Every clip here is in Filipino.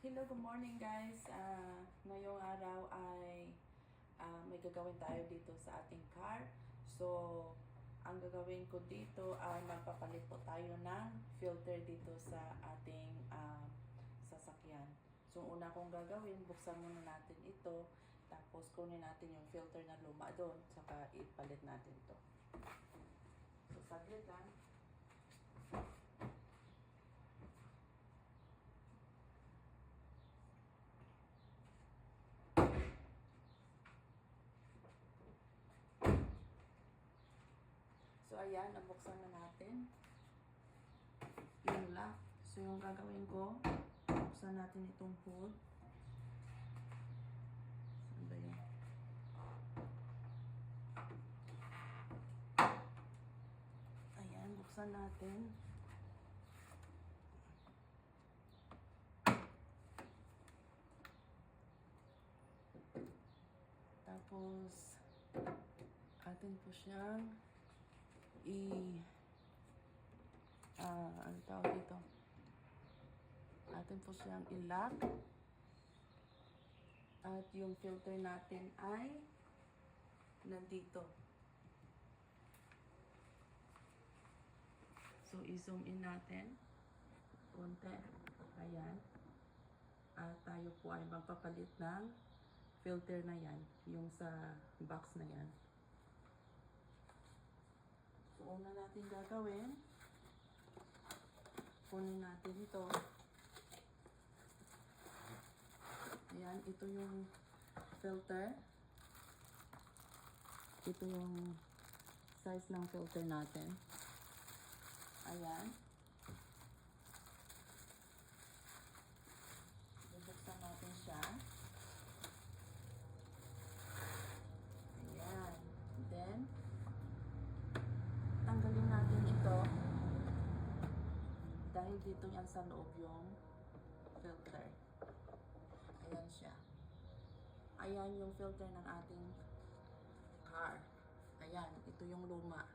Hello, good morning guys. Ngayong araw ay may gagawin tayo dito sa ating car. So, ang gagawin ko dito ay magpapalit po tayo ng filter dito sa ating sasakyan. So, una kong gagawin, buksan muna natin ito. Tapos, kunin natin yung filter na luma doon. Saka, ipalit natin to. So, saglit lang. So, ayan, nabuksan na natin yung lock. So, yung gagawin ko, buksan natin itong hood. Saan ba yun? Ayan, buksan natin. Tapos, atin po siyang ano tawag dito? Atin po siyang i-lock. At yung filter natin ay nandito. So, i-zoom in natin. Konti. Ayan. At tayo po ay magpapalit ng filter na yan. Yung sa box na yan. So, una natin gagawin, kunin natin ito. Ayan, ito yung filter. Ito yung size ng filter natin. Ayan. Bubuksan natin siya. Ayan. Then, tanggalin natin ito. Dahil dito yan sa loob yung filter. Ayan siya. Ayan yung filter ng ating car. Ayan, ito yung luma.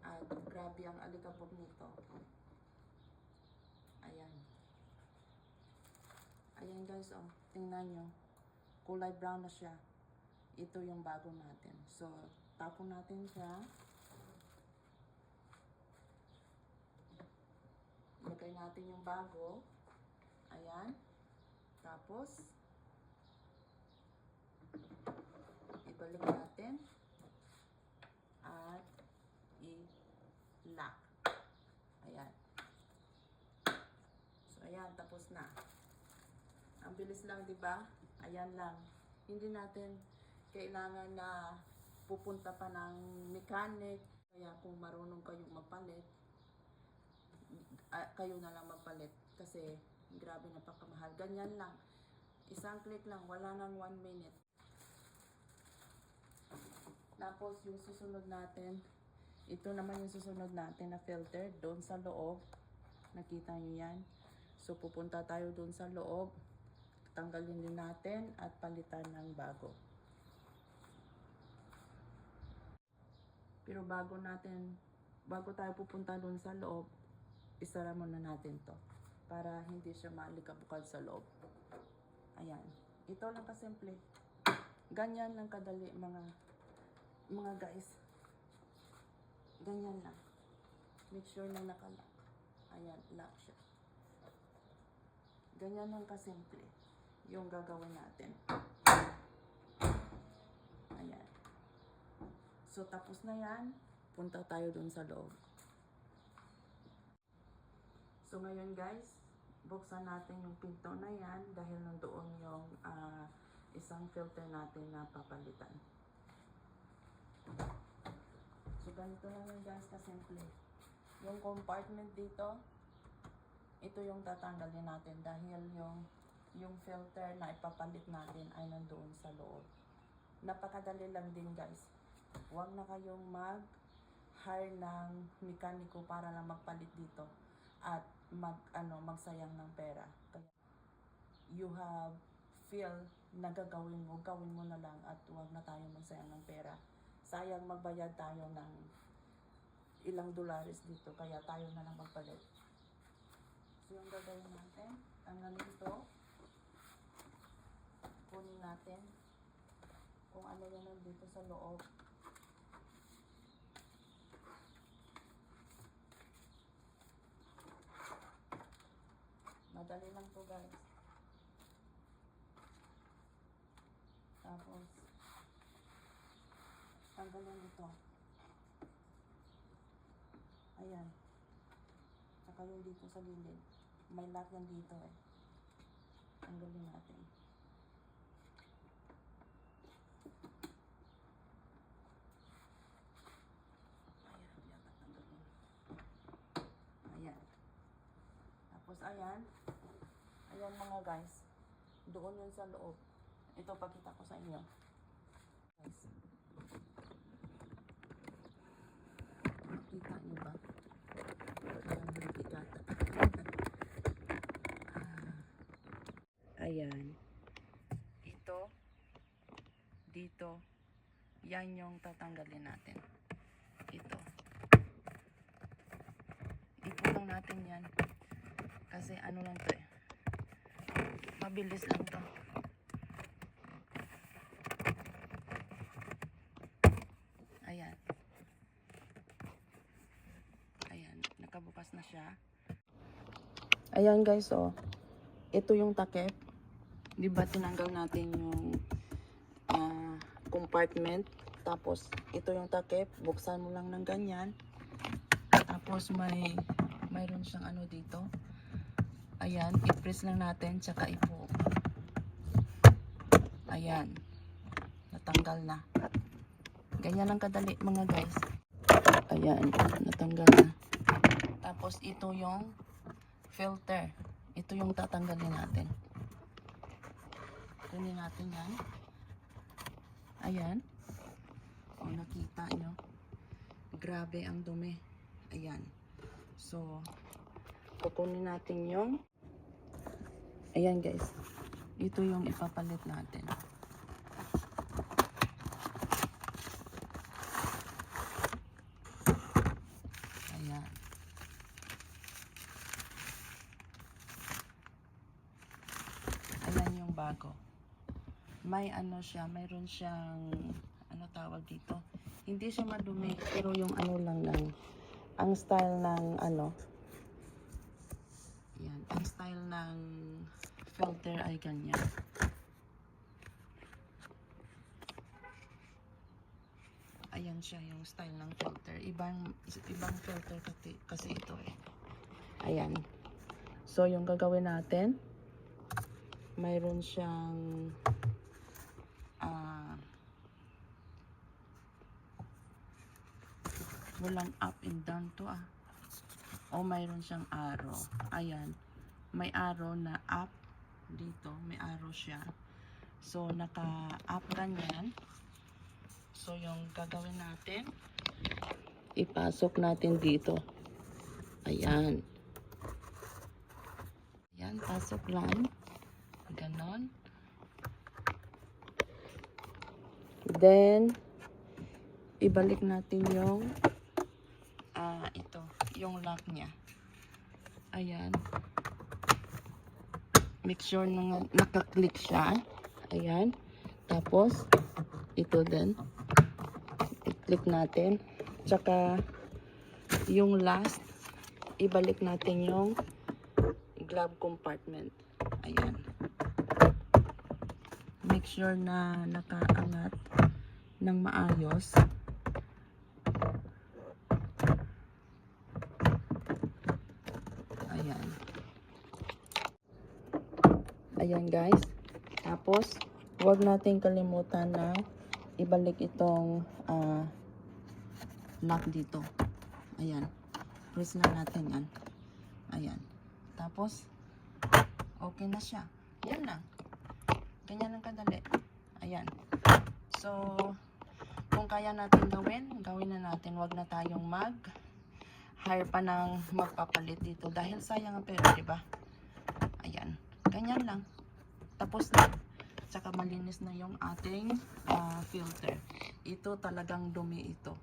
At grabe ang alikabok nito. Ayan. Ayan guys, oh. Tingnan nyo. Kulay brown na siya. Ito yung bago natin. So, tapon natin siya. Lagay natin yung bago. Ayan. Tapos, ibalik natin. At, i-lock. Ayan. So, ayan. Tapos na. Ang bilis lang, di ba? Ayan lang. Hindi natin kailangan na pupunta pa ng mechanic. Kaya kung marunong kayong magpalit, kayo na lang magpalit. Kasi grabe, napakamahal. Ganyan lang. Isang click lang. Wala nang 1 minute. Tapos yung susunod natin, ito naman yung susunod natin na filter doon sa loob. Nakita nyo yan? So pupunta tayo doon sa loob. Tanggalin din natin at palitan ng bago. Pero bago tayo pupunta doon sa loob, isara muna natin to para hindi siya maalikabukal sa loob. Ayan. Ito lang kasimple. Ganyan lang kadali mga guys. Ganyan lang. Make sure na nakalock. Ayan, lock siya. Ganyan lang kasimple yung gagawin natin. Ayan. So, tapos na yan. Punta tayo dun sa loob. So, ngayon guys, buksan natin yung pinto na yan dahil nandoon yung isang filter natin na papalitan. So, ganito lang yun guys kasimple. Yung compartment dito, ito yung tatanggalin natin dahil yung filter na ipapalit natin ay nandoon sa loob. Napakadali lang din guys. Huwag na kayong mag-hire ng mekaniko para lang magpalit dito at magsayang ng pera. Kaya you have feel na gagawin mo, gawin mo na lang at huwag na tayo magsayang ng pera. Sayang magbayad tayo ng ilang $, dito, kaya tayo na lang magpalit. So, yung gagawin natin. Tanggalin to. Kunin natin kung ano yung nandito sa loob. Madali lang to guys. Tapos tanggalin ito. Ayan. Saka yung dito sa gilid. May lock yan dito eh. Tanggalin natin. Ayan. Tapos ayan. Ayan mga guys. Doon yun sa loob. Ito pakita ko sa inyo. Guys. Makita nyo ba? Ayan, bilikata. Ayan. Ito. Dito. Yan yung tatanggalin natin. Ito. Ipulang natin yan. Kasi ano lang to eh. Mabilis lang to. Ayan. Ayan. Nakabukas na siya. Ayan guys oh. Ito yung takip. Diba tinanggal natin yung compartment. Tapos ito yung takip. Buksan mo lang ng ganyan. Tapos mayroon siyang ano dito. Ayan, i-press lang natin, tsaka ipo. Ayan, natanggal na. Ganyan lang kadali mga guys. Ayan, natanggal na. Tapos ito yung filter. Ito yung tatanggalin natin. Kunin natin yan. Ayan. O, nakita nyo. Grabe ang dumi. Ayan. So, kukunin natin yung ayan guys, ito yung ipapalit natin. Ayan. Ayan yung bago. May ano siya, mayroon siyang ano tawag dito. Hindi siya madumi, pero yung ano lang ang style ng ano. Ayan, ang style ng filter ay ganyan. Ayan siya yung style ng filter. Ibang filter kasi ito eh. Ayan. So yung gagawin natin, mayroon siyang walang up and down to o mayroon siyang arrow. Ayan. May arrow na up dito. May arrow siya. So naka-up ganyan. So yung gagawin natin, ipasok natin dito. Ayan. Ayan, pasok lang. Ganon. Then, ibalik natin yung ito, yung lock niya. Ayan. Make sure na naka-click siya. Ayan. Tapos, ito din. I-click natin. Tsaka, yung last, ibalik natin yung glove compartment. Ayan. Make sure na nakaangat ng maayos. Ayan. Ayan guys. Tapos, huwag natin kalimutan na ibalik itong lock dito. Ayan. Press lang natin yan. Ayan. Tapos, okay na siya. Yan lang. Ganyan lang kadali. Ayan. So, kung kaya natin gawin na natin. Huwag na tayong hire pa ng magpapalit dito. Dahil sayang ang pera, diba? Ayan. Ganyan lang. Tapos na. Tsaka malinis na yung ating filter. Ito talagang dumi ito.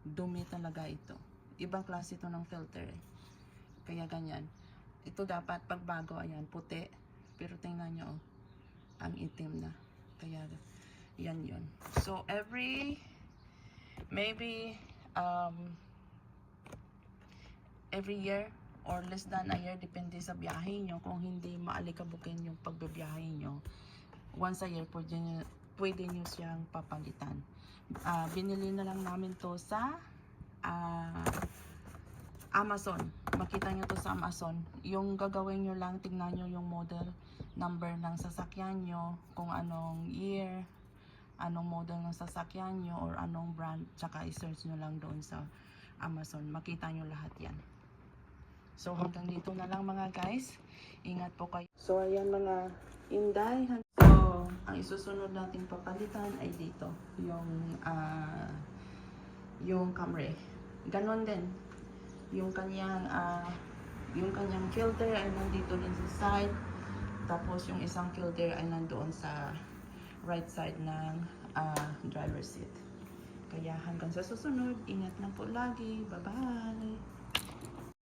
Dumi talaga ito. Ibang klase ito ng filter eh. Kaya ganyan. Ito dapat pagbago, ayan, puti. Pero tingnan nyo, oh, ang itim na. Kaya, yan yun. So, maybe, every year or less than a year, depende sa biyahe nyo. Kung hindi maalikabukin yung pagbibiyahe nyo, once a year, pwede nyo siyang papalitan. Binili na lang namin to sa Amazon. Makita nyo to sa Amazon. Yung gagawin nyo lang, tingnan nyo yung model number ng sasakyan nyo, kung anong year, anong model ng sasakyan nyo, or anong brand, tsaka i-search nyo lang doon sa Amazon. Makita nyo lahat yan. So hanggang dito na lang mga guys. Ingat po kayo. So ayan mga Inday. So ang isusunod nating papalitan ay dito. Yung Camry. Ganon din. Yung kanyang filter ay nandito din sa side. Tapos yung isang filter ay nandoon sa right side ng driver's seat. Kaya hanggang sa susunod, ingat lang po lagi. Bye-bye!